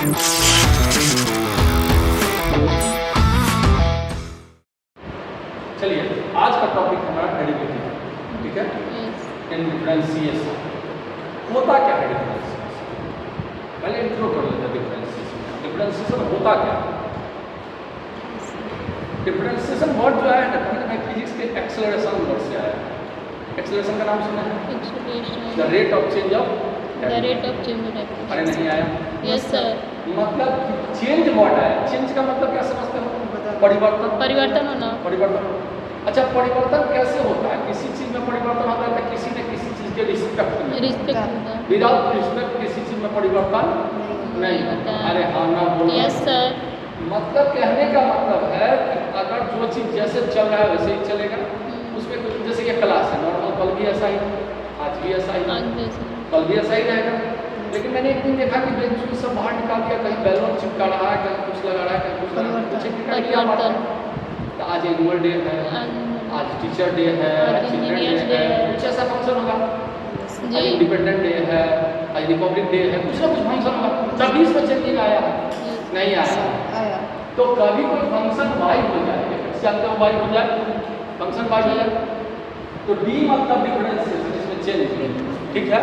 चलिए, आज का टॉपिक हमारा डेरिवेटिव है, ठीक है। इन डिफरेंशिएशन होता क्या है डिफरेंशिएशन? पहले इंट्रो कर लेते हैं डिफरेंशिएशन। डिफरेंशिएशन होता क्या है? डिफरेंशिएशन वर्ड जो है ना, कहीं फिजिक्स के एक्सेलरेशन वर्ड से आया है। एक्सेलरेशन का नाम सुना है? The rate of change of temperature. अरे नहीं आया? Yes sir. मतलब चेंज वर्ड है। चेंज का मतलब क्या समझते हो? परिवर्तन। परिवर्तन होना। परिवर्तन। अच्छा, परिवर्तन कैसे होता है? किसी चीज में परिवर्तन होता है, किसी न किसी चीज के रिस्पेक्ट में। रिस्पेक्ट होता है। विदाउट रिस्पेक्ट किसी चीज में परिवर्तन नहीं होता। अरे हाँ ना बोलो। Yes sir. मतलब कहने का मतलब है कि अगर जो चीज जैसे चल रहा है वैसे ही चलेगा। उसमें कुछ, जैसे ये क्लास है नॉर्मल, कल भी ऐसा ही, आज भी ऐसा ही, कल भी ऐसा ही रहेगा। लेकिन मैंने एक दिन देखा कि बेंच सब बाहर निकाल दिया, कहीं बैलून चिपका रहा है, कहीं कुछ लगा रहा है, कहीं कुछ लगा रहा है। तो आज एनुअल डे है, आज टीचर डे है, आज चिल्ड्रन डे है, कुछ ऐसा फंक्शन होगा। आज इंडिपेंडेंट डे है, आज रिपब्लिक डे है, कुछ ना कुछ फंक्शन होगा। तभी इसमें चेंजिंग आया नहीं आया। तो कभी कोई फंक्शन वाई हो जाए, जानते हो वाई हो जाए, फंक्शन वाई हो जाए, तो डी मतलब डिफरेंशिएशन, जिसमें चेंज, ठीक है।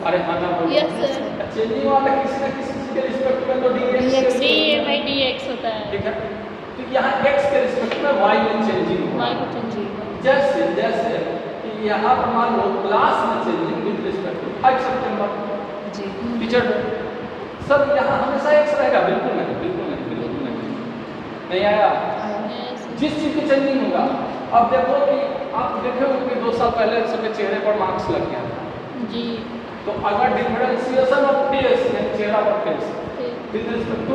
अरे हाँ ना बोलो। Yes sir. चेंजिंग वाला किसी न किसी चीज के रिस्पेक्ट में तो dx होता है, ठीक है। तो यहाँ x के रिस्पेक्ट में y में चेंजिंग होगा। y को चेंजिंग। जैसे जैसे कि यहाँ पर मान लो क्लास में चेंजिंग विद रिस्पेक्ट टू 5 सितंबर जी टीचर सर, यहाँ हमेशा x रहेगा? बिल्कुल नहीं, बिल्कुल नहीं, बिल्कुल नहीं। नहीं आया? जिस चीज की चेंजिंग होगा। अब देखो कि आप देखे हो कि 2 साल पहले सबके चेहरे पर मार्क्स लग गया था जी। तो अगर डिफरेंशिएशन ऑफ फेस यानी चेहरा पर face with respect to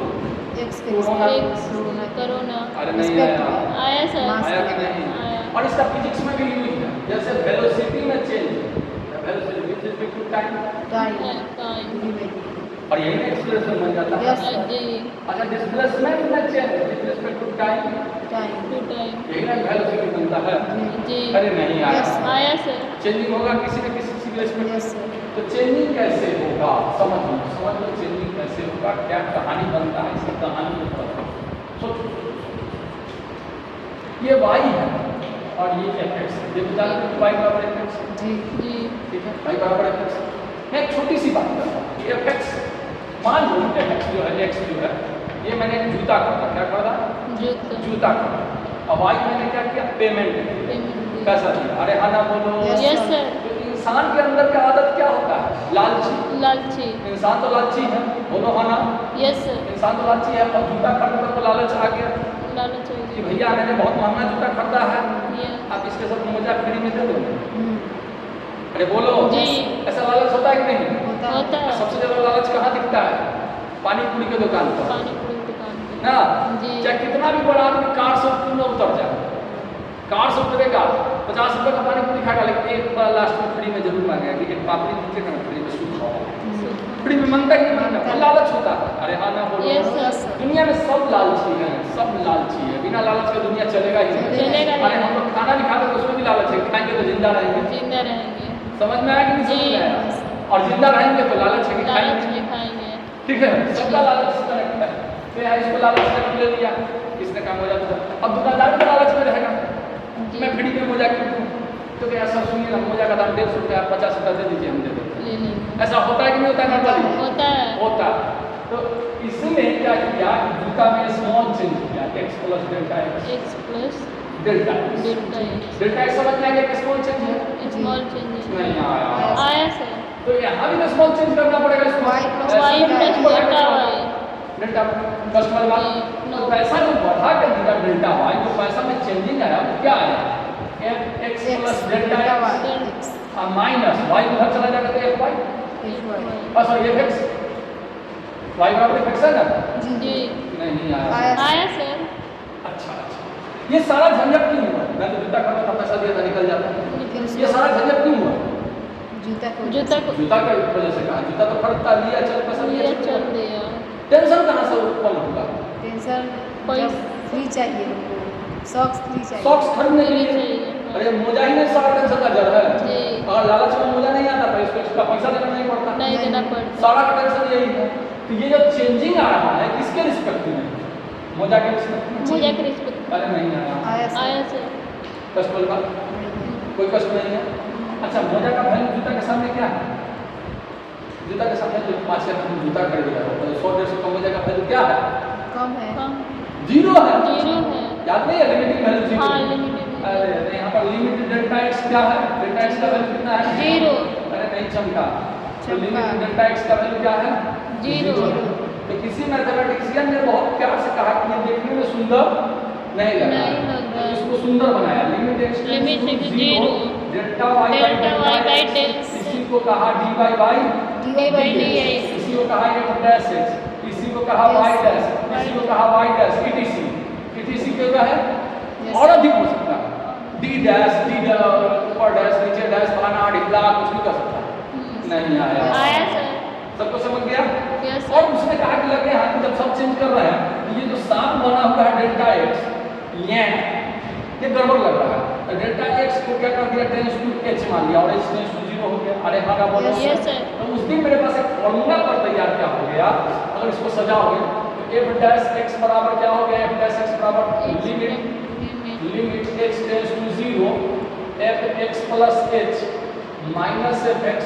corona. अरे नहीं आया? आया सर। आया कि नहीं? आया। और इसका फिजिक्स में भी यूज है। जैसे वेलोसिटी में change, velocity with respect to time, और यही ना एक्सेलरेशन बन जाता है। जी। अच्छा, डिस्प्लेसमेंट में change with respect to time, यही ना वेलोसिटी बनता है। जी। अरे नहीं आया? आया सर। चेंजिंग होगा किसी न किसी चीज के रिस्पेक्ट। तो चेंजिंग कैसे होगा? समझ लो चेंजिंग कैसे होगा, क्या कहानी बनता है, इसकी कहानी को पता सोचो। ये y है और ये fx है। ये बता दो y बराबर fx जी जी, ठीक है। y बराबर fx। मैं एक छोटी सी बात करता हूँ कि fx, मान लो fx जो है, x जो है, ये मैंने एक जूता खरीदा। क्या खरीदा? जूता खरीदा। अब y मैंने क्या किया? पेमेंट पैसा दिया। अरे हाँ ना बोलो। Yes sir. इंसान के अंदर का आदत क्या होता है? लालची। इंसान तो लालची है, बोलो हाँ ना। Yes sir. इंसान तो लालची है। और जूता खरीदने तो लालच आ गया लालच कि भैया मैंने बहुत महंगा जूता खरीदा है, आप इसके साथ मोजा फ्री में दे दो। अरे बोलो जी। ऐसा लालच होता है कि नहीं? होता है। सबसे ज्यादा लालच कहाँ दिखता है? पानी पूरी के दुकान पर ना। चाहे कितना भी बड़ा आदमी कार से क्यों न उतर जाए, कार से उतरेगा, 50 रुपये का पानी पूरी खाएगा, लेकिन एक बार लास्ट में फ्री में जरूर मांगेगा कि एक पापड़ी नीचे का फ्री में सूख खाओ। फ्री में मांगता ही नहीं, मांगता लालच होता है। अरे हाँ ना बोलो। दुनिया में सब लालची हैं, सब लालची है। बिना लालच के दुनिया चलेगा ही नहीं। अरे हम लोग खाना भी खाते तो उसमें भी लालच है, खाएंगे तो जिंदा रहेंगे। समझ में आया कि नहीं? समझ में आया? और जिंदा रहेंगे तो लालच है कि खाएंगे। ठीक है, सबका लालच कनेक्ट है। तो यहाँ इसको लालच से ले लिया, किसने काम हो जाता है। अब दुकानदार भी लालच में रहेगा, मैं फ्री में मोजा क्यों दूँ? तो क्या ऐसा सुनिए ना, मोजा का दाम 150 रुपया, 50 रुपया दे दीजिए, हम दे देते। ऐसा होता है कि नहीं होता है? होता है। तो इसमें क्या किया, जूता में स्मॉल चेंज किया, x plus delta x। Delta x समझ में आ गया? स्मॉल चेंज है। स्मॉल चेंज नहीं आया? आया सर। तो यहाँ भी तो स्मॉल चेंज करना पड़ेगा इसको। y plus delta y। Delta customer बात। तो पैसा जो बढ़ा के दिया डेल्टा y, तो पैसा में चेंजिंग आया, वो क्या आया? x plus delta x minus y उधर चला जाएगा तो fy, सॉरी fx, y बराबर fx है ना? जी। नहीं आया सर। अच्छा, ये सारा झंझट क्यों हुआ? मैं तो जूता खरीदा था, पैसा दिया था, निकल जाता। ये सारा झंझट क्यों हुआ? जूता की वजह से। कहा जूता तो खरीदता, लिया, चल पैसा लिया, चल दिया। टेंशन कहाँ से उत्पन्न होगा? फ्री चाहिए उनको, सॉक्स फ्री चाहिए। सॉक्स खरीदने के लिए। अरे मोजा ही नहीं सारा टेंशन का जड़ है। अगर लालच में मोजा नहीं आता तो इसको इसका पैसा देना नहीं पड़ता। नहीं देना पड़ता। सारा का टेंशन यही है। तो ये जो चेंजिंग आ रहा है किसके रिस्पेक्ट में? मोजा के रिस्पेक्ट में। मोजा के रिस्पेक्ट अरे नहीं आया। आया सर। कष्ट बोलना कोई कष्ट नहीं है। अच्छा मोजा का वैल्यू जूता के सामने क्या है? जूता के सामने जो 5 का जूता खरीद रहा हो तो 100 से कम मोजा का वैल्यू क्या है? कम है। कम जीरो है। जीरो है। याद नहीं है लिमिटिंग वैल्यू जीरो? हाँ लिमिटेड अरे यहाँ पर लिमिट डेल्टा x क्या है? डेल्टा x का वैल्यू कितना है? जीरो। अरे नहीं चमका। तो लिमिट डेल्टा x का वैल्यू क्या है? जीरो। तो किसी मैथमेटिशियन ने बहुत प्यार से कहा कि ये देखने में सुंदर नहीं लग रहा नहीं है लग तो रहा है। इसको सुंदर बनाया। Limit x limit tends to zero. 0 delta y delta y by x delta इसी को कहा dy by dy by dx। इसी को कहा f डैश x इसी को कहा y डैश इसी को कहा y डैश etc क्या है? और अधिक हो सकता है d डैश d ऊपर डैश नीचे डैश फलाना ढिबला कुछ भी कर सकता है। नहीं आया। आया सर। सबको समझ गया? यस और सर। उसने कहा कि लगे हाथ जब सब चेंज कर रहे हैं तो ये जो साफ बना हुआ है डेल्टा x ये गड़बड़ लग रहा है। तो डेल्टा x को क्या कर दिया टेंस टू h मान लिया और h टेंस टू 0 हो गया। अरे हाँ क्या बोलो? Yes sir. तो उस दिन मेरे पास एक फॉर्मूला पर तैयार क्या हो गया अगर इसको सजाओगे तो f डैश x बराबर क्या हो गया? f डैश x बराबर limit h tends to 0 f x plus h minus f x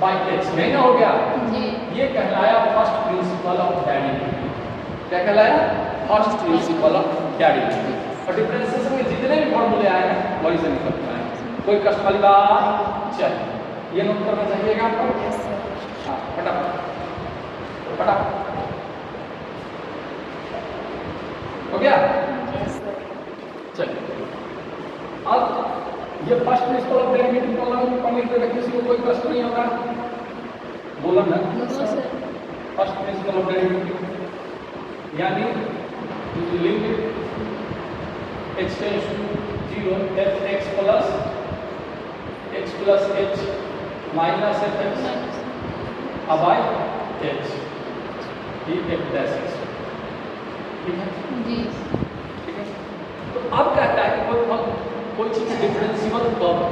by h नहीं ना हो गया? जी। ये कहलाया फर्स्ट प्रिंसिपल ऑफ डेरिवेटिव। क्या कहलाया? First principle of derivative. और डिफरेंशिएशन के जितने भी फॉर्मूले आए हैं वही से निकलता है। कोई कष्ट वाली बात? चलिए ये नोट करना चाहिएगा आपको। Yes sir. हाँ फटाफट फटाफट हो गया? Yes sir. चलिए अब ये फर्स्ट प्रिंसिपल ऑफ डेरिवेटिव को लिख देते किसी को कोई कष्ट नहीं होगा। बोला ना no no sir. Sir. First principle of derivative यानी limit h tends to 0 f x plus h minus f x by h ये f डैश x। ठीक है? जी। ठीक है? तो अब कहता है कि कोई चीज डिफरेंशिएबल कब है?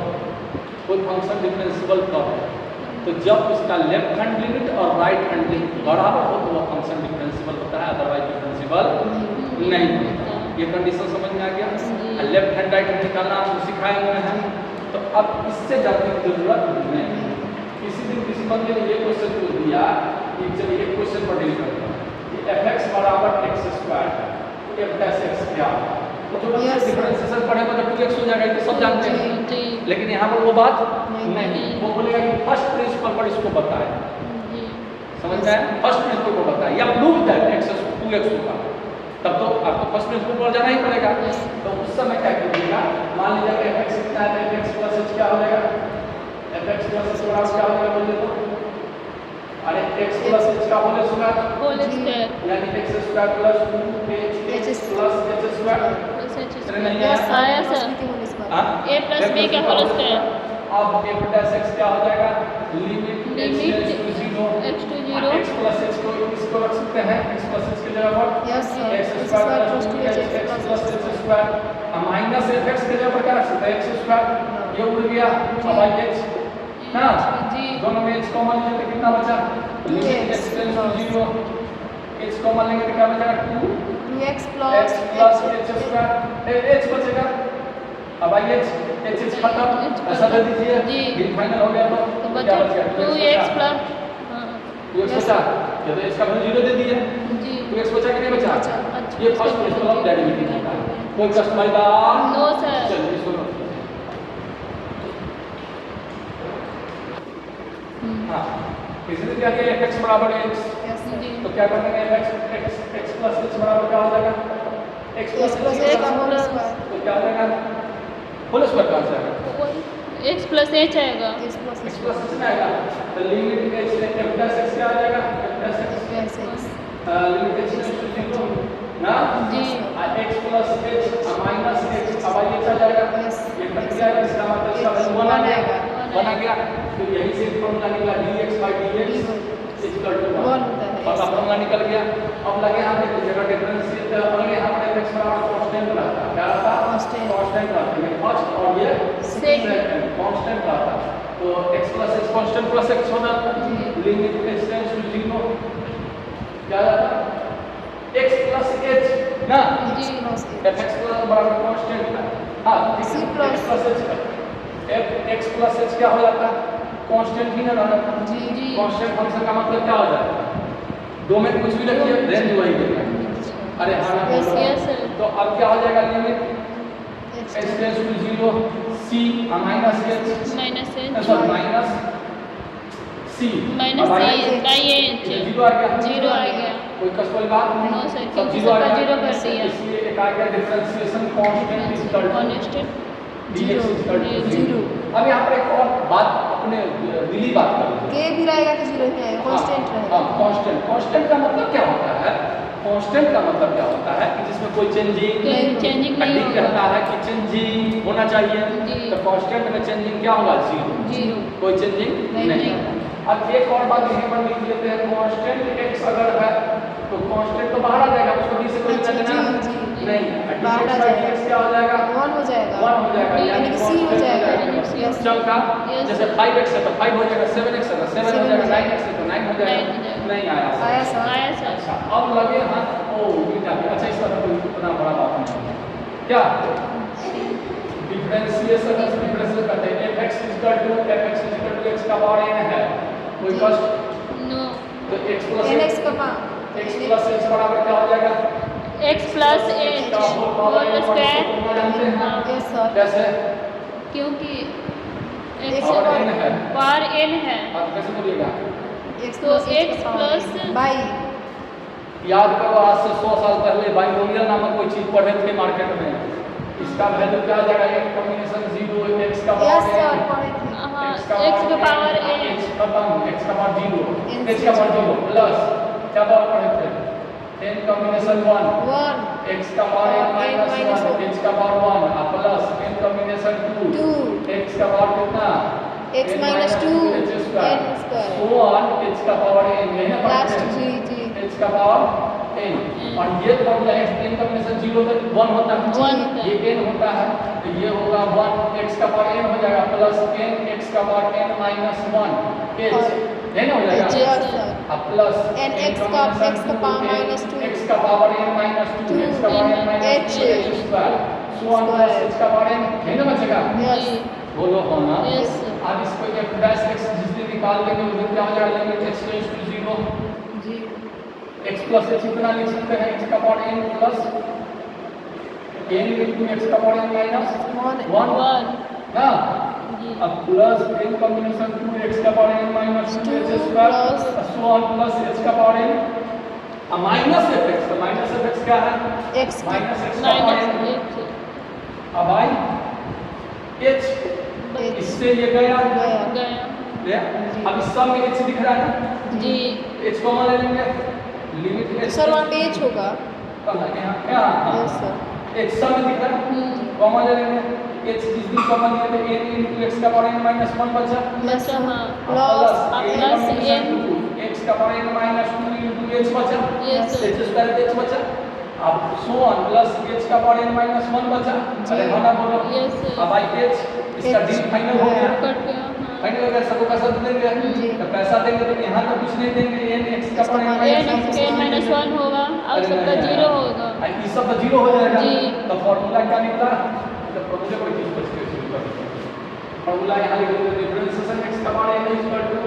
कोई फंक्शन डिफरेंशिएबल कब है? तो जब उसका लेफ्ट हैंड लिमिट और राइट हैंड लिमिट बराबर हो तो वह फंक्शन डिफरेंशिएबल होता है अदरवाइज डिफरेंशिएबल नहीं होता। ये कंडीशन समझ में आ गया? लेफ्ट हैंड राइट हैंड निकालना आपको सिखाए हुए हैं तो अब इससे जानने की जरूरत नहीं है। किसी दिन किसी बंदे ने ये क्वेश्चन पूछ दिया कि चलिए एक क्वेश्चन पर डील करते हैं कि fx बराबर x स्क्वायर है तो f डैश x क्या है? तो जो बच्चे डिफरेंशिएशन पढ़ेगा तो 2x हो जाएगा तो सब जानते हैं। जी। लेकिन यहाँ पर वो बात नहीं। नहीं। वो बोलेगा कि फर्स्ट प्रिंसिपल पर इसको बताएं। जी। समझ में आया? फर्स्ट प्रिंसिपल को बताएं या प्रूव दैट x 2x होगा तब तो आपको फर्स्ट प्रिंसिपल पर जाना ही पड़ेगा। तो उस समय क्या कीजिएगा मान लीजिए कि fx कितना है तो fx प्लस h क्या हो जाएगा? fx प्लस h बराबर क्या हो जाएगा बोल देता हूँ। अरे x प्लस h का होल स्क्वायर होल स्क्वायर यानी x square plus 2h plus h square. Plus h अरे स्क्वायर। नहीं आया? आया सर। हाँ? a प्लस b का होल स्क्वायर। अब f डैश x क्या हो जाएगा? Limit x tends to 0 x to 0 x plus h को इसको रख सकते हैं x प्लस h की जगह पर yes sir. x square plus 2h x plus h square minus fx की जगह पर क्या रख सकते हैं? x स्क्वायर ये उड़ गया अब आई h ना जी। दोनों में h कॉमन लीजिए तो कितना बचा? Limit x tends to 0 h common लेंगे तो क्या बचेगा? 2x x plus plus h square h बचेगा। अब आइए h खत्म ऐसा दे दीजिए जी। बिल फाइनल हो गया तो तो बचा क्या बच गया? 2x प्लस हाँ 2x बचा या तो इसका वैल्यू 0 दे दिए जी। 2x बचा कि नहीं बचा? अच्छा। ये फर्स्ट प्रिंसिपल ऑफ डेरिवेटिव होता है। कोई कष्ट वाली बात? No sir. चलिए इसको note कीजिए। हाँ किसी ने क्या किया fx बराबर x यस सर। जी। तो क्या कर देंगे x प्लस h बराबर क्या हो जाएगा? x x plus plus h h का होल स्क्वायर। तो क्या हो जाएगा? होल स्क्वायर कहाँ से आएगा? x प्लस h आएगा। x plus x h plus h में आएगा तो लिमिट h से f प्लस x क्या आ जाएगा? f plus x plus x। Limit h से 0 ना जी। x plus h minus x अब ये चला जाएगा यस। ये कट जाएगा इसका मतलब इसका वैल्यू बना गया तो यही से फॉर्मूला निकला dx dx इक्वल टू 1 होता है। और फॉर्मूला निकल गया। अब लगे हम देखिए जगह डिफरेंशिएट अगर यहाँ पर x बराबर कांस्टेंट रहता क्या रहता? Constant। कांस्टेंट रहता है फर्स्ट और ये सेकंड कांस्टेंट रहता तो x plus h constant plus x होना लिमिट h टेंड्स टू 0 क्या जाता है x प्लस h ना x प्लस fx प्लस बराबर कांस्टेंट है हाँ C x plus plus h x plus h क्या हो जाता है कांस्टेंट ही ना रहता जी जी कांस्टेंट फंक्शन का मतलब क्या हो जाता है दो में कुछ भी रखिए रेंज वही देगा अरे हाँ ना यस बोलो यस सर तो अब क्या हो जाएगा limit x h tends to 0 c minus h minus sorry minus c minus C by H zero आ गया जीरो आ गया कोई कष्ट वाली बात नो सर सब क्योंकि जीरो आ सबका गया जीरो कर दिया इसलिए एक आ गया differentiation constant is equal to constant dx is equal to zero. 0 अब यहाँ पर एक और बात अपने दिली बात कर लेते हैं k भी रहेगा तो जीरो ही आएगा कांस्टेंट रहेगा कांस्टेंट कांस्टेंट का मतलब क्या होता है कांस्टेंट का मतलब क्या होता है कि जिसमें कोई चेंजिंग चेंजिंग नहीं अधिक रहता है कि चेंजिंग होना चाहिए जी। तो कांस्टेंट में चेंजिंग क्या होगा जीरो जीरो कोई चेंजिंग नहीं। अब एक और बात यहीं पर लिख लेते हैं कांस्टेंट x अगर है तो कांस्टेंट तो बाहर आ जाएगा उसको d से कोई अच्छा, लेना देना जी, जी। नहीं बाहर आ dx by जाएगा। dx क्या हो जाएगा 1 हो जाएगा 1 हो जाएगा यानी कि c हो जाएगा यस चल का Yes. जैसे 5x है तो 5 हो जाएगा 7x है तो 7 हो Seven जाएगा हो जाएगा। 9x है तो 9 हो Nine हो जाएगा जाएगा। नहीं आया आया सर आया सर अच्छा अब लगे हाथ ओ बीटा अच्छा इसका तो कोई इतना बड़ा बात नहीं है क्या डिफरेंशिएशन करते हैं fx x का पावर n है कोई जी। कष्ट नो तो x प्लस nx का x प्लस h बराबर क्या हो जाएगा x plus h whole square जानते हैं हाँ यस सर कैसे क्योंकि X एक्स पावर n है पावर एन है आप कैसे बोलिएगा x तो प्लस x प्लस बाई याद करो आज से 100 साल पहले बाइनोमियल नामक कोई चीज पढ़े थे मार्केट में इसका वैल्यू क्या आ जाएगा एक कॉम्बिनेशन 0 x का यस पावर सर n पढ़े थे हाँ एक्स के पावर एन x खत्म x का पावर 0 N x का पावर 0 प्लस क्या पावर पढ़े थे n कॉम्बिनेशन 1 1 x का पावर n माइनस 1 x का पावर 1 और प्लस n कॉम्बिनेशन 2 x का पावर कितना x minus 2 n square so on h का पावर n यही ना लास्ट पढ़ते हैं जी जी h का पावर n और ये फॉर्मूला x n कॉम्बिनेशन 0 से 1 होता है One होता है। ये n होता है तो ये होगा 1 x का पावर n हो जाएगा प्लस n x का पावर n माइनस 1 h है ना हो जाएगा जी सर अब प्लस n x का पावर माइनस 2 x का पावर n माइनस 2 x का power n minus 2 h square so on plus h का पावर n है ना बचेगा यस बोलो हो ना यस अब इसको f डैश x जिस दिन निकाल देंगे उस दिन क्या हो जाएगा लिमिट x टेंड्स टू 0 जी x प्लस h इतना लिख सकते हैं x का power n plus n into x का पावर n माइनस 1 1 वन ना जी अब प्लस n कॉम्बिनेशन 2 x का power n minus 2 h 2 square plus so on plus h का पावर n अब माइनस fx तो माइनस fx क्या है x माइनस x का पावर n माइनस अब आई h इससे ये गया गया गया ले अब इस सब में h दिख रहा है ना जी h कॉमन ले लेंगे लिमिट h सर वहाँ पे h होगा कहाँ यहाँ यहाँ यस सर h सब में दिख रहा है कॉमन ले लेंगे h जिस दिन कॉमन लिए थे n into x का पावर n minus 1 बचा बचा हाँ प्लस प्लस n x का power n minus 2 into h बचा यस h स्क्वायर h बचा अब so on प्लस h का पावर n minus 1 बचा अरे हाँ ना बोलो यस अब आई h इसका d फाइनल हो गया कट गया हाँ फाइनल हो गया सबको पैसा तो देंगे जी। तो पैसा देंगे तो यहाँ तो कुछ नहीं देंगे n x का power n n minus 1 n minus 1 होगा अब सबका जीरो होगा ये सब तो जीरो हो जाएगा जी। तो फॉर्मूला क्या निकला तो फॉर्मूले को चीज बच के शुरू कर फॉर्मूला यहाँ लिख देते हैं डिफरेंशिएशन x का power n equal to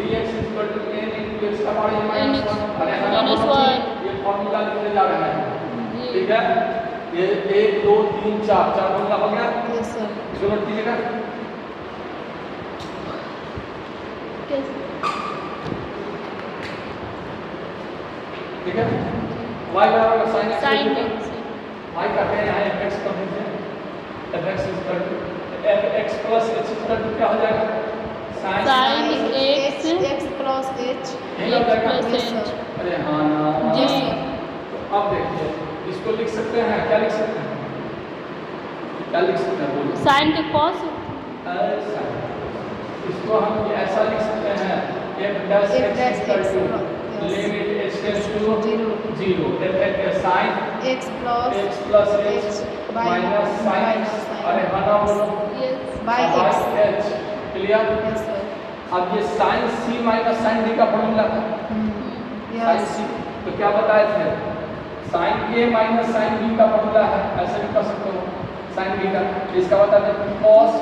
dx equal to n into x का पावर n minus 1 अरे हम minus one। ये फॉर्मूला लिखने जा रहे हैं जी ठीक है ये 1 2 3 4 चार फॉर्मूला हो गया यस सर इसको नोट कीजिएगा कैसे ठीक है y बराबर sin x साइन y एक्स कहते हैं यहाँ fx का function fx equal to fx plus h equal to क्या हो जाएगा sin sine x x plus h यही हो जाएगा प्लस Yes, एच sir. अरे हाँ ना जी तो अब देखिए इसको लिख सकते हैं क्या लिख सकते हैं क्या लिख सकते हैं बोलो साइन के कॉस ऐसा इसको हम ऐसा लिख सकते हैं f dash F x dash equal x, to yes. Limit h tends to 0 0 f sin x plus x plus h by minus sin minus x sin अरे हाँ ना बोलो yes by by x h clear yes sir अब ये sin c minus sin d का formula था sin yes c तो क्या बताए थे, sine A minus sine B का फॉर्मूला है, ऐसे भी कर सकते हो साइन बी का। इसका बताते हैं cos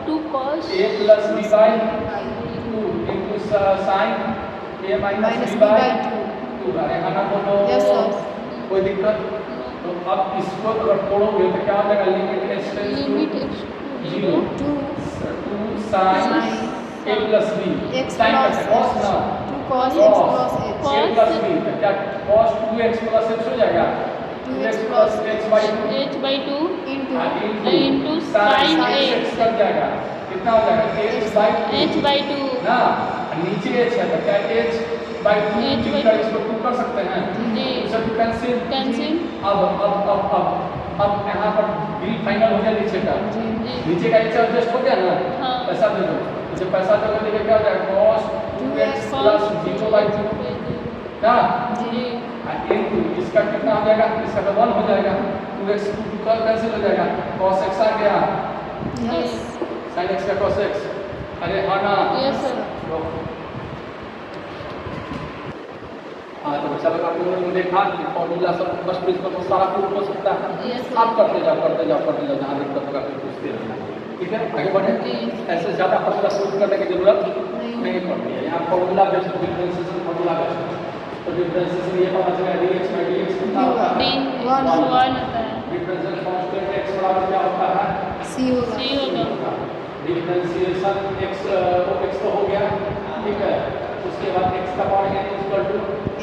2 cos a plus B by 2 into sine A minus minus B B by by 2। अरे है ना बोलो, Yes, sir. कोई दिक्कत? तो अब इसको अगर तोड़ोगे तो क्या हो जाएगा, limit x tends to limit 0 2 2 sine Sin a plus B x sine plus का cos ना 2 cos x plus h a plus B, तो क्या cos 2x प्लस h हो जाएगा, 2x 2x plus h by 2 h/2 into into sin sin x x cut जाएगा, कितना हो जाएगा h बाई 2 h/2 ना, नीचे h है तो क्या h बाई 2 h by लिखकर इसको 2 कर सकते हैं, जी इसे टू कैंसिल। कैंसिल अब यहाँ पर बिल फाइनल हो गया नीचे का, जी नीचे का h एडजस्ट हो गया ना, हाँ। पैसा दे दो, तो जब पैसा दोगे देखिए क्या हो जाएगा cos 2x प्लस 0/2 ना, जी इनटू इसका कितना हो जाएगा, इसका तो 1 हो जाएगा, 2x 2 का कैंसिल हो जाएगा, cos x आ गया, yes sin x का cos x। अरे हाँ ना, यस सर हाँ तो बच्चा लोग आप लोगों ने देखा कि फॉर्मूला सब बस प्रिंसिपल को सारा प्रूफ हो सकता है। Yes, sir. आप करते जाओ जहाँ दिक्कत होगा फिर पूछते रहना, ठीक है, आगे बढ़े। जी। ऐसे ज़्यादा फॉर्मूला प्रूफ करने की जरूरत नहीं। नहीं पड़ती है, यहाँ formula based differentiation formula based, तो डिफरेंशिएशन ये पता चला dx by dx कितना होता है, 1 होता है डिफरेंशियल कांस्टेंट x बराबर क्या होता है, c होगा c होगा डिफरेंशिएशन x तो हो गया, ठीक है, उसके बाद x का power n equal to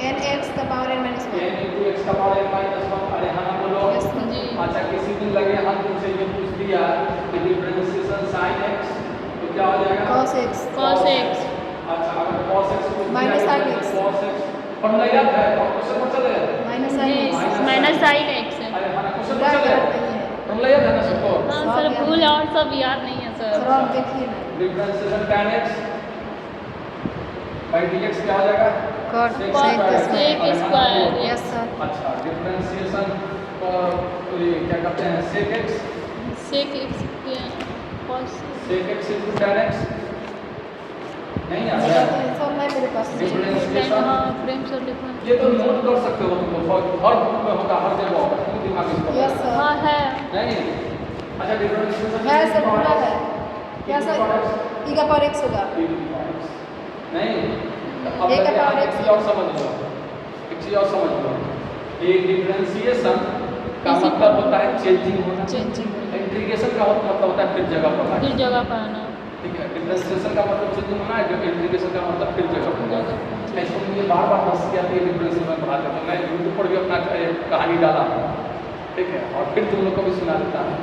n x का power n minus 1 n into x का पावर n माइनस 1। अरे हाँ बोलो, Yes, sir. जी अच्छा किसी दिन लगे हम तुमसे ये पूछ दिया कि डिफरेंशिएशन sin x तो क्या हो जाएगा, cos x cos x अच्छा अगर cos x को Minus sin x. cos x formula याद है और क्वेश्चन पर चले, minus जी sin x minus sin x है अरे हाँ क्वेश्चन क्या पर चले, याद नहीं है फॉर्मूला याद है ना सबको, हाँ सब सर याद भूल है। और सब याद नहीं है सर सर आप देखिए ना differentiation tan x by dx क्या हो जाएगा, cot sec sec square। sec अरे हाँ, square। बोलो। yes sir अच्छा डिफरेंशिएशन क्या कहते हैं sec x sec x cos sec x into tan x नहीं आ ये रहा है, तो सब है मेरे पास डिफरेंशिएशन हाँ फ्रेम से डिफरेंस ये तो नोट कर सकते हो तुम लोग, हर बुक में होगा, हर जगह होगा, तुम दिमाग इसको yes sir हाँ है नहीं। अच्छा डिफरेंशिएशन है सर पूरा है क्या सर e का पावर x होगा नहीं, अब A का देखिए power आप एक x चीज और समझ लो, एक चीज और समझ लो, एक डिफरेंशिएशन का किसी मतलब होता है चेंजिंग होना, चेंजिंग इंटीग्रेशन का मतलब होता है फिर जगह पर फिर जगह पर आना ठीक है, डिफरेंशिएशन का मतलब चेंजिंग होना है, जो इंटीग्रेशन का मतलब फिर जगह पर जगह ऐसे मुझे बार बार बस किया था डिफरेंशिएशन में पढ़ाते थे, मैं यूट्यूब पर भी अपना कहानी डाला हूँ, ठीक है, और फिर तुम लोग को भी सुना देता हूँ।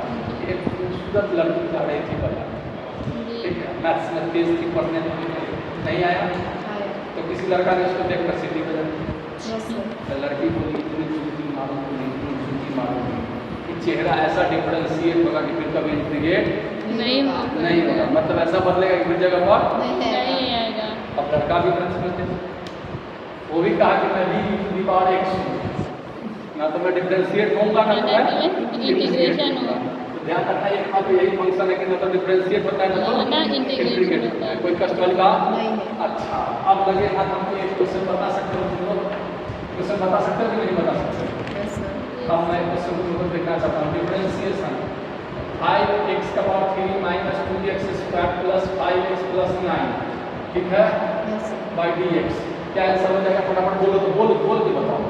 एक खूबसूरत लड़की जा रही थी बाजार, जी ठीक है, मैथ्स में तेज थी, पढ़ने में नहीं आया, आया तो किसी लड़का ने उसको देखकर सीटी बजा दी, yes sir तो लड़की बोली इतनी चूती मारूंगी कि चेहरा ऐसा डिफरेंशिएट होगा कि फिर कभी इंटीग्रेट नहीं नहीं होगा, मतलब ऐसा बदलेगा कि फिर जगह पर नहीं है नहीं आएगा अब लड़का भी प्रिंसिपल थे, वो भी कहा कि मैं भी टू दी पावर x हूँ, ना तो मैं डिफरेंशिएट होऊंगा ना तो मैं इंटीग्रेशन होगा तो ध्यान रखना ये तो यही फंक्शन है कि ना तो डिफरेंशिएट होता है ना ना तो इंटीग्रेशन इंटीग्रेट होता होता है। है कोई कष्ट वाली बात नहीं है अच्छा, अब लगे हाथ हमको एक क्वेश्चन बता सकते हो तुम लोग, क्वेश्चन बता सकते हो कि नहीं बता सकते? yes sir अब मैं क्वेश्चन को लोग देखना चाहता हूँ, डिफरेंशिएशन 5x का power 3 minus 2x square plus 5x plus 9 ठीक है yes sir बाई dx क्या आंसर हो जाएगा, फटाफट बोलो तो बोल के बताओ।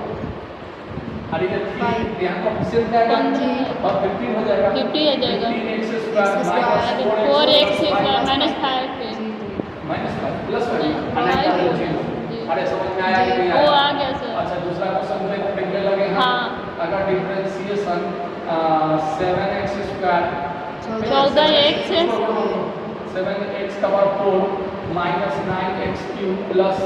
अरे ये 3 यहाँ का ऑप्शन जाएगा जी और 15 हो जाएगा, 50 आ जाएगा 15x square minus 4x minus 5 minus 5 plus 5 जी। अरे समझ में आया कि नहीं वो आया? आ गया सर अच्छा दूसरा क्वेश्चन में देखने लगे हम, हाँ अगर differentiation 7x square 14x 7x का power 4 minus 9x cube plus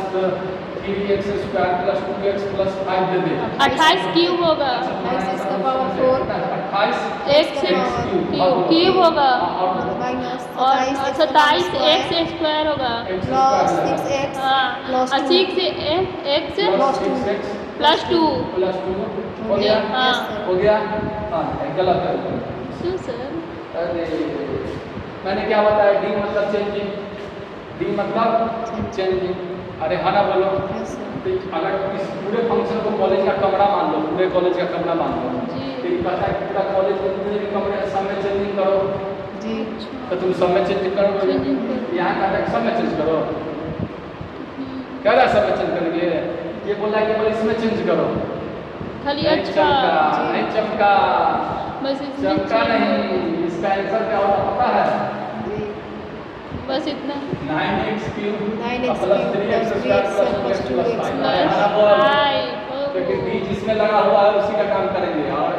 3x square plus 2x plus 5 दे दे 28 क्यूब होगा x का पावर 4 x क्यूब होगा माइनस और 27x स्क्वायर होगा प्लस 6x हाँ प्लस 2 6x प्लस 2 हो गया हाँ हो गया हाँ गलत है क्यों सर अरे मैंने क्या बताया, डी मतलब चेंजिंग, डी मतलब चेंजिंग, अरे हाँ ना बोलो yes sir तो अगर इस पूरे फंक्शन को कॉलेज का कमरा मान लो, पूरे कॉलेज का कमरा मान लो, जी तो ये कहता है कि पूरा कॉलेज के जितने भी कमरे हैं सब में चेंजिंग करो, जी तो तुम सब में चेंजिंग करोगे। Changing करो। यहाँ कहता है कि सब में चेंज करो, कह रहा है सब में चेंज करेंगे, ये बोला है कि बोले इसमें चेंज करो। खाली नहीं अच्छा चमका, नहीं चमका, बस इसमें चमका नहीं। इसका आंसर क्या होता पता है? जी बस इतना 9x cube 9x plus cube 3x plus square 3x plus 2x plus plus 5। Plus 5 क्योंकि d जिसमें लगा हुआ है उसी का काम करेंगे। और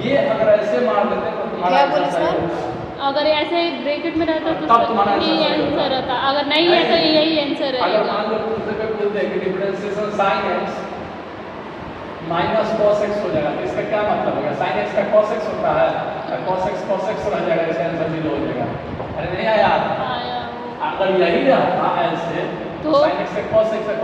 ये अगर ऐसे मार देते हैं तो तुम्हारा क्या बोले आंसर सही सर? होगा। अगर ऐसे ब्रैकेट में रहता तब तो तुम्हारा यही आंसर सही आंसर होगा। रहता, अगर नहीं है तो यही आंसर अगर रहेगा। मान लो तुमसे कोई पूछ दे कि differentiation sin x minus cos x हो जाएगा, तो इसका क्या मतलब होगा? sin x का cos x होता है, cos x रह जाएगा, इसका आंसर 0 हो जाएगा। अरे नहीं आया? आया वो अगर यही रहता ऐसे तो sin x का cos x का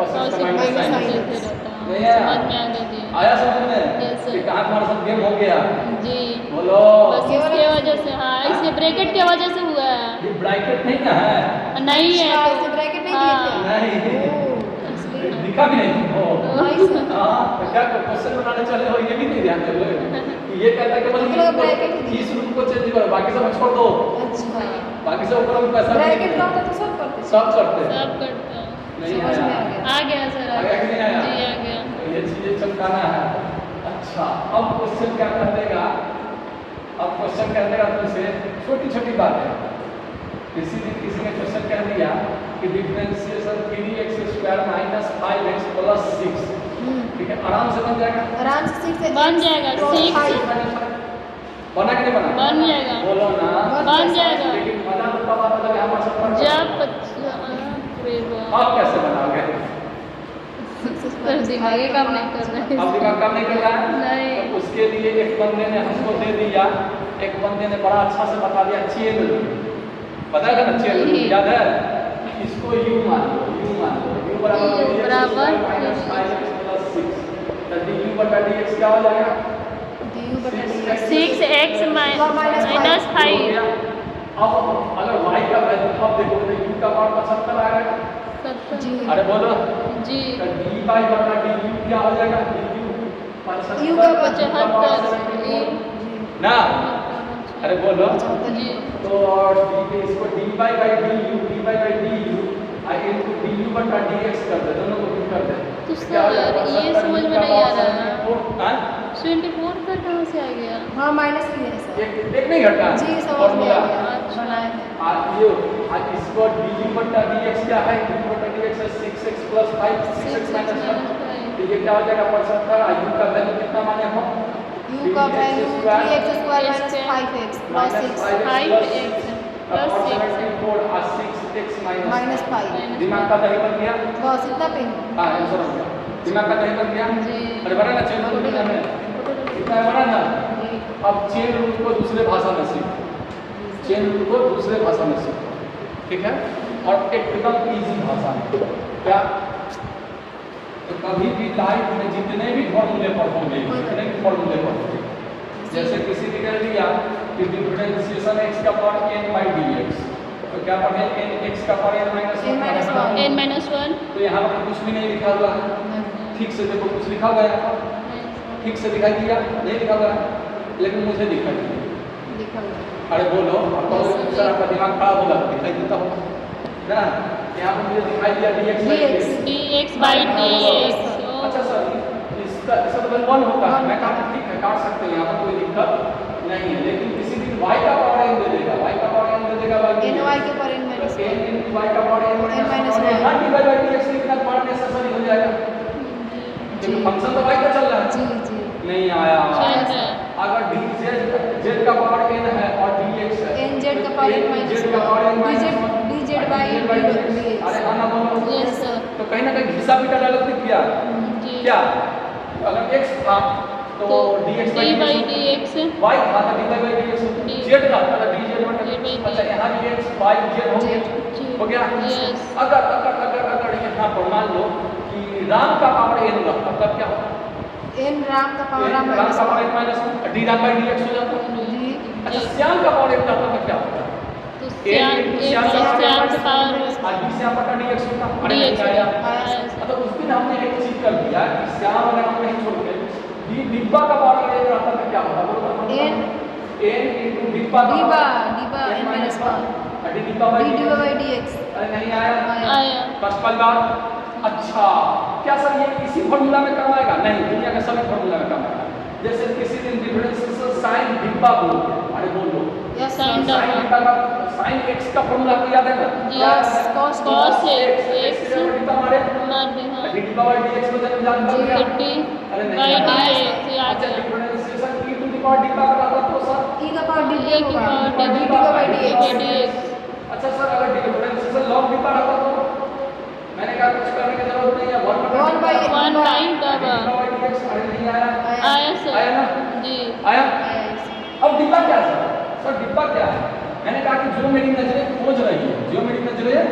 minus sin sin x। x। नहीं आया? समझ में आ गया जी। आया समझ में? Yes, sir। कि कहाँ तुम्हारा सब गेम हो गया? जी बोलो। बस इसके वजह से, हाँ इसके ब्रैकेट के वजह से हुआ है। ये ब्रैकेट नहीं ना है? नहीं है अच्छा, तो ऐसे ब्रैकेट नहीं दिए थे? नहीं। ओह, इसलिए। लिखा भी नहीं हो। नहीं सर। हाँ, तो क्या क्वेश्चन बनाने चले हो ये भी नहीं ध्यान दे रहे कि ये कहता है कि मतलब ब्रैकेट ही दिए। इस रूप को चेंज करो, बाकी सब छोड़ दो, अच्छा बाकी सब ऊपर हम पैसा ब्रैकेट का होता तो सब करते थे। सब करते हैं। सब करता है। नहीं समझ में आया? आ गया। आ गया सर, आ गया कि नहीं आया? जी आ गया। तो ये चीजें चमकाना है। अच्छा, अब क्वेश्चन क्या कर देगा? अब क्वेश्चन कर देगा तुमसे छोटी छोटी बातें। किसी दिन किसी ने क्वेश्चन कह दिया कि differentiation 3x² minus 5x plus 6, ठीक है, आराम से बन जाएगा। आराम से सीख से बन जाएगा, सीख से। बना कि नहीं बना? बन जाएगा। बोलो ना। बन जाएगा। लेकिन मजा तो तब आता जब हम सब पढ़ जब आप कैसे बनाओगे? दिमाग काम नहीं कर रहे अब दिमाग काम नहीं कर रहा है? नहीं। तो उसके लिए एक बंदे ने हमको दे दिया, एक बंदे ने बड़ा अच्छा से बता दिया चेन रूल। पता है ना चेन रूल? याद है? इसको u मान लो, u मान लो, u बराबर माइनस 5x प्लस 6, तो du बटा dx क्या हो जाएगा? du बटा dx 6x माइनस 5। अब अगर y का वैल्यू अब देखो तो u का मान 75 आएगा। जी अरे बोलो। जी तो dy बटा du क्या हो जाएगा? du u का 75 ना? अरे बोलो। जी तो इसको dy by du इनको du बटा dx कर दे, दोनों को फिर कर दे। तो क्या हो सर जाएगा? ये 70 समझ में का नहीं आ पावर रहा। 74, 24 पर कहाँ से आ गया? हाँ माइनस ही है सर। एक नहीं घटा जी समझ में फॉर्मूला। आ गया। अच्छा। बनाए थे। आज इसको du बटा dx क्या है? du बटा dx है 6x प्लस 5, 6x माइनस 1, तो ये क्या हो जाएगा? 75। u का वैल्यू कितना माने हम? u का value 3x² minus 5x plus 6 5x plus 6 74 और 6x माइनस 5। दिमाग का दही बन गया। बस इतना पे ही। हाँ आंसर हो गया। दिमाग का दही बन गया। जी। अरे बना ना चेन रूल में इतना बना ना। अब चेन रूल को दूसरे भाषा में सीखो, चेन रूल को दूसरे भाषा में सीखो, ठीक है, और एकदम इजी भाषा में। क्या? तो कभी भी लाइफ में जितने भी फॉर्मूले पढ़ोगे, जितने भी फॉर्मूले पढ़ोगे, जैसे किसी ने कह दिया कि डिफरेंशिएशन x का पावर n by dx, तो क्या पढ़े? n x का power n minus n minus 1। n minus 1 तो यहाँ पर कुछ भी नहीं लिखा हुआ है। ठीक से देखो, कुछ लिखा हुआ है यहाँ पर? ठीक से दिखाई दिया? नहीं लिखा हुआ है, लेकिन मुझे दिखाई दिया। लिखा हुआ है। अरे बोलो, अब तो सर आपका दिमाग खराब होगा, दिखाई देता हो ना? यहाँ पर मुझे दिखाई दिया dx by dx। अच्छा सर, इसका तो 1 होता है, मैं कहा ठीक है काट सकते हैं, यहाँ पर कोई दिक्कत नहीं है। लेकिन किसी दिन y का पावर n दे देगा, y का पावर n दे देगा, ny के पर n माइनस तो n into y का पावर n माइनस 1 1। हाँ dy by dx लिखना पढ़ नेसेसरी हो जाएगा, क्योंकि फंक्शन तो y का चल रहा है। जी जी नहीं आया। चल रहा है। अगर z का पावर n है और dx है, nz का पावर n माइनस 1 का power n minus 1 dz by dx। अरे हाँ ना बोलो। Yes sir. तो कहीं ना कहीं घिसा पीटा डायलॉग दिख गया जी क्या? अगर x था तो dx d by dx, dx y था तो dy by dx, z था तो dz बटा dx। अच्छा यहाँ भी x y z हो गया, हो गया। यस। अगर यहाँ पर मान लो कि राम का पावर n रहता तब क्या होता? n राम का पावर राम माइनस का power n minus d Ram by dx हो जाता। जी अच्छा श्याम का पावर n रहता तब क्या होता? तो श्याम के पावर श्याम बटा dx होता अरे नहीं dx आया आया मतलब उस दिन हमने एक चीज कर दिया कि श्याम अगर हम नहीं छोड़ के डिब्बा का पावर अगर रहता तो क्या होता बोलो n n डिब्बा का डिब्बा power, डिब्बा n n minus minus 1 1 डिब्बा by by dx अरे नहीं आया आया फर्स्ट वाली बात अच्छा क्या सर ये इसी फॉर्मूला में काम आएगा नहीं दुनिया के सभी फॉर्मूला में काम आएगा जैसे किसी दिन डिफरेंशियल साइन डिब्बा बोल अरे बोलो yes Sin sir. साइन डिब्बा का साइन x का फॉर्मूला आपको याद है ना Yes, cos cos x डिब्बा मारे मार दे हाँ डिब्बा by dx को जब जान कर गया फिफ्टी अरे नहीं बाई आया। dx याद अच्छा है differentiation e to the power डिब्बा का आता तो सर e का पावर e डिब्बा की होगा पावर डिब्बा by dx dx अच्छा सर अगर डिफरेंशिएशन log डिब्बा आता तो मैंने कहा कुछ करने की जरूरत नहीं है 1 by 1 बाई डिब्बा डबा by dx अरे नहीं आया आया आया सर ना जी आया yes अब डिब्बा क्या है सर डिब्बा क्या है मैंने कहा कि जो मेरी नजरें खोज रही है जो मेरी नजरें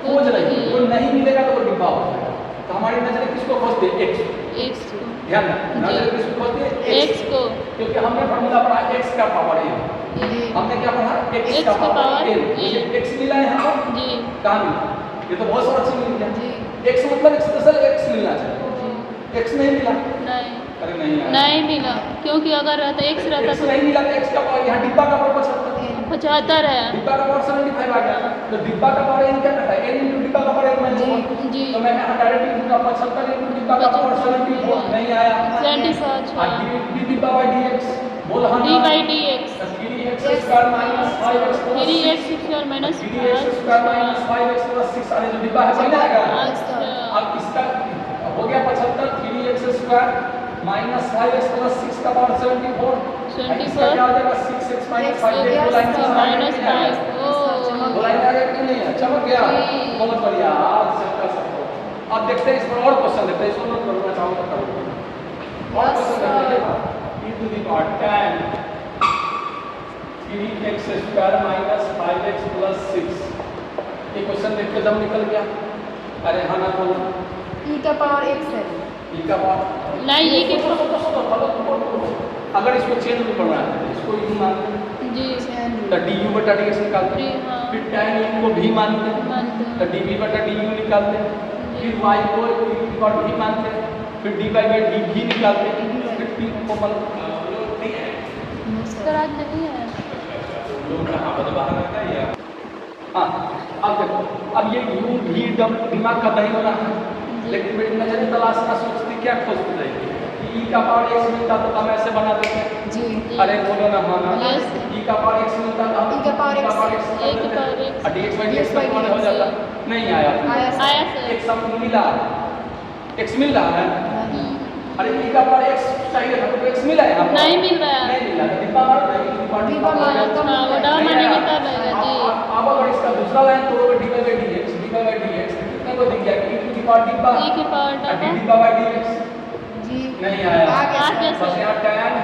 खोज रही है वो नहीं मिलेगा तो वो डिब्बा हो जाएगा तो हमारी नजरें किसको खोजती है x x को ध्यान रखना नजरें किसको खोजती है x को क्योंकि हमने फॉर्मूला पढ़ा x का पावर n जी हमने क्या पढ़ा x X का का पावर power n n। ये x मिला है हमको जी कहाँ मिला ये तो बहुत सारा चीज मिल गया जी x मतलब स्पेशल x मिलना चाहिए x नहीं मिला नहीं अरे नहीं आया नहीं मिला क्योंकि अगर रहता x रहता x तो नहीं मिला तो x का पावर यहाँ डिब्बा का पावर 75 75 है डिब्बा का पावर 75 आ गया तो डिब्बा का पावर n क्या करता है n into डिब्बा का पावर n minus जी 1 जी तो मैं यहाँ डायरेक्टली लिखूंगा 75 into डिब्बा का पावर 74 नहीं आया 75 और d डिब्बा by dx बोल हाँ d by dx 3x square minus 5x plus 3x square minus 3x square minus 5x plus 6 अरे जो डिब्बा है वही ना आएगा अच्छा अब इसका हो गया 75 3x square minus 5x plus 6 का पावर 74 इसका क्या हो जाएगा 6x माइनस 5 Yes, दो लाइन से माइनस 5 ओ दो लाइन आ गया कि नहीं है चमक गया जी। बहुत बढ़िया आप सब कर सकते हो अब देखते हैं इस पर और क्वेश्चन देखते हैं इसको नोट करना चाहो तो करो और Yes, क्वेश्चन sir. देखते हैं e to the power 10 3x square minus 5x plus 6 ये क्वेश्चन देख के दम निकल गया अरे हाँ ना बोलो e का पावर x है e का पावर नहीं ये के अगर इसको चेंज भी करना है इसको u मानते हैं जी तो du बटा dx निकालते जी, हैं हाँ। फिर tan u को भी मानते हैं मानते तो हैं dv बटा du निकालते हैं जी। फिर y को e पर भी मानते हैं फिर dy by dv निकालते हैं फिर t को मतलब नहीं है सर आज नहीं है हाँ अब देखो अब ये u भी दिमाग का नहीं हो रहा है लेकिन मेरी नजरें तलाशना सोचती क्या खोजती रहेगी e का पावर x मिलता तो हम ऐसे बना देते हैं जी अरे बोलो ना हाँ ना Yes. e का पावर x मिलता तो हम E का power x कर A के देते power हैं। x। और dx by dx dx by का मान हो dx। जाता नहीं आया आया सर। आया सर x हम मिला x मिल रहा है अरे e का पावर x चाहिए था तो x मिला है हमको नहीं मिल रहा है नहीं मिला तो डिब्बा मारो नहीं डिब्बा मारो तो हाँ वो डबल मानेंगे तब आएगा जी अब अगर इसका दूसरा line तोड़ोगे dy by dx dy by dx कितने को दिख गया e टू द पावर डिब्बा e के पावर और डबल डिब्बा by dx जी नहीं आया आ गया आ गया सर बस यहाँ tan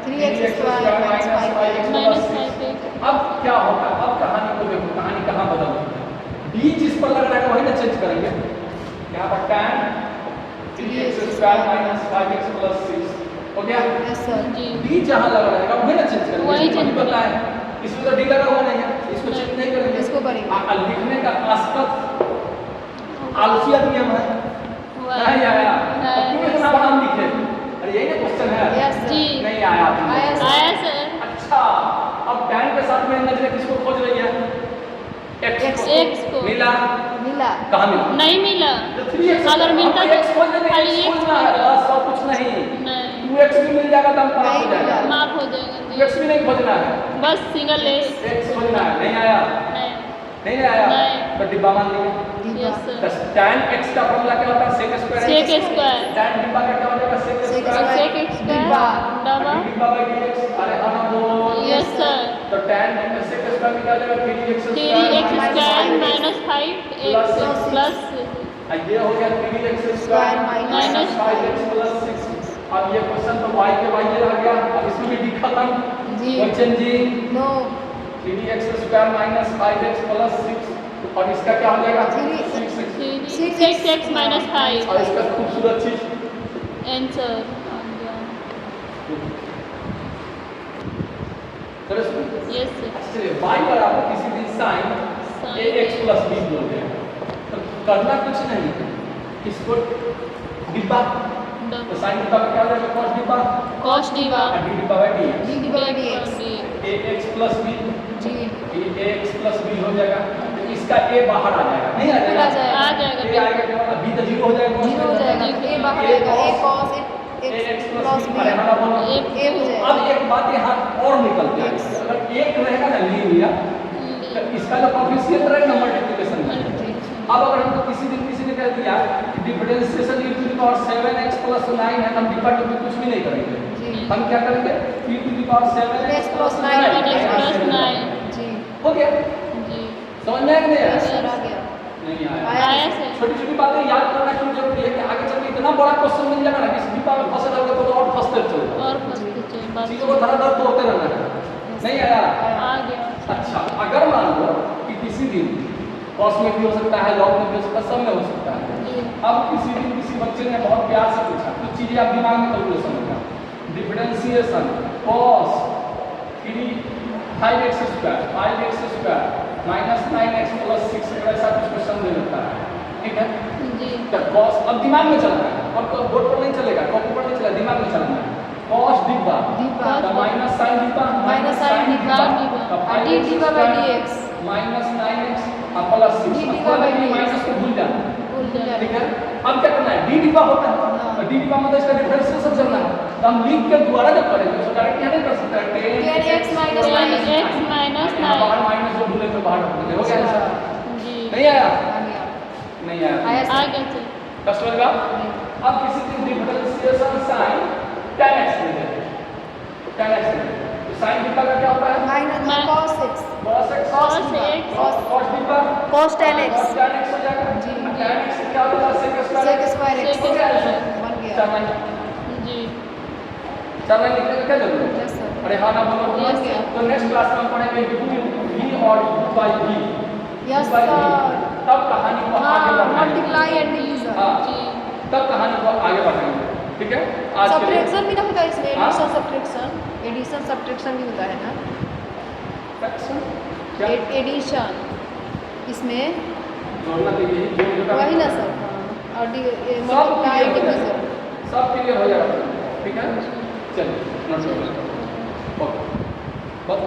3x square minus 5x minus plus 5 अब क्या होगा अब कहानी को देखो कहानी कहाँ बदलती है डी जिस पर लग रहा है वही ना चेंज करेंगे यहाँ पर tan 3x square minus 5x plus 6 हो गया यस सर जी डी जहाँ लग रहा है वही ना चेंज करेंगे वही इसको change पता है इसमें तो डी लगा हुआ नहीं है इसको चेंज नहीं करेंगे इसको करेंगे लिखने का आस्पद आलसियत नियम है हुआ नहीं आया है। अब क्यों इतना बड़ा लिखे अरे यही ना क्वेश्चन है यस सर जी नहीं आया आया सर। आया सर अच्छा अब tan के साथ मेरी नजरें किसको खोज रही है x को मिला मिला कहाँ मिला नहीं मिला तो 3x अगर मिलता हमको तो x खोजने में खाली x x खोजना है खोजना। बस और कुछ नहीं नहीं 2x भी मिल जाएगा तो हम पास हो नहीं जाएगा मिला। माफ हो जाएगा जी 2x भी नहीं खोजना है बस सिंगल है x खोजना है नहीं आया नहीं नहीं आया नहीं। तो डिब्बा मान लिया डिब्बा यस तो सर tan x का फॉर्मूला क्या होता है sec square sec square tan डिब्बा का क्या हो जाएगा sec sec square square. sec square डिब्बा। डबल डिब्बा by dx अरे हाँ बोल यस सर तो tan sec स्क्वायर में क्या हो जाएगा 3x 3x square square minus 5x plus ये हो गया 3x square minus 5x plus 6 अब ये क्वेश्चन तो y के y रह गया अब इसमें भी d खत्म जी क्वेश्चन जी no 3x square minus 5x plus 6 और इसका क्या हो जाएगा 3x 6x माइनस 5 और इसका खूबसूरत चीज आंसर चलो यस सर चलिए y बराबर किसी दिन साइन ए एक्स प्लस बी बोल रहे हैं। तो करना कुछ नहीं है, इसको डिब्बा, तो साइन डिब्बा का क्या हो जाएगा, कॉस डिब्बा, cos डिवा और डी डिब्बा by D D D by D x A x plus B, G A x plus B हो जाएगा। तो इसका ए बाहर आ जाएगा, नहीं आ जाएगा, आ जाएगा ए आएगा क्या होगा, बी तो जीरो हो जाएगा, जीरो हो जाएगा, ए बाहर आएगा, ए cos एक्स प्लस बी अरे हमारा बोलो ए ए हो जाएगा। अब एक बात यहाँ और निकल के आई, अगर एक रहेगा ना लीनियर, तो इसका जो कोएफिशिएंट रहेगा मल्टीप्लिकेशन में। अब अगर हमको किसी ने कह दिया कि differentiation e to the power 7x plus 9 है, हम डिफर टू कुछ भी नहीं करेंगे, जी हम क्या करेंगे, e to the power 7x plus 9 x plus 9 जी हो गया। जी समझ में आया कि नहीं आया? सर आ गया नहीं आया। आया से छोटी छोटी बातें याद करना क्यों जरूरी है कि आगे चल के इतना बड़ा क्वेश्चन मिल जाएगा ना कि इस डिब्बा में फंसे रहोगे तो और फंसते चलो, और फंसते चले बात चीजों को धड़ाधड़ तोड़ते रहना है। नहीं आया? आ गया। अच्छा, अगर मान लो कि किसी दिन कॉस में भी हो सकता है, लॉग में भी हो सकता है, सब में हो सकता है। जी अब किसी दिन किसी बच्चे ने बहुत प्यार से पूछा, कुछ चीजें आप दिमाग में कैलकुलेशन होगा, differentiation cos 5x square minus 9x plus 6 ऐसा कुछ क्वेश्चन दे देता है, ठीक है। जी तो cos अब दिमाग में चलना है, और बोर्ड पर नहीं चलेगा, कॉपी पर नहीं चलेगा, दिमाग में चलना है। cos डिब्बा डिब्बा तो माइनस sin डिब्बा माइनस साइन डिब्बा D diva by D x minus 9x plus 6 D diva by D minus को भूल जाना, भूल जाए ठीक है। अब क्या करना है, डी डिब्बा होता है, हाँ। तो डी डिब्बा मतलब इसका डिफरेंशिएशन चलना है, तो हम लिख के दोबारा जब करेंगे तो डायरेक्ट यहाँ नहीं कर सकते, 10x माइनस 9 x माइनस यहाँ 9 बाहर माइनस जो भूले तो बाहर रख देंगे, हो गया आंसर? जी नहीं आया? आ गया नहीं आया। आया आ गया चल कष्ट लगा। अब किसी दिन डिफरेंशिएशन साइन tan x ले लेते हैं, tan x ले लेते हैं, तो साइन डिब्बा का क्या होता है, minus cos x cos x cos x cos डिब्बा cos tan x tan x हो जाएगा, जी। tan x क्या होता है, sec sec square x sec बन स्क्वायर। गया चलना जी चलना लिखने का क्या जरूरत है? यस सर अरे हाँ ना बोलो। Yes, sir. तो नेक्स्ट क्लास में हम पढ़ेंगे u v और u by v। Yes U by v। Sir तब कहानी को आगे हाँ बढ़ाएंगे। मल्टीप्लाई एंड डिवीजन हाँ, जी तब कहानी को आगे बढ़ाएंगे, ठीक है। आज के लिए सब्ट्रैक्शन भी ना होता है इसमें, हाँ? एडिशन सब्ट्रैक्शन भी होता है ना, क्या एडिशन इसमें जोड़ना चाहिए, वही ना सर हाँ और मल्टीप्लाई डिवीजन सब क्लियर हो जाएगा, ठीक है। चलिए ओके बहुत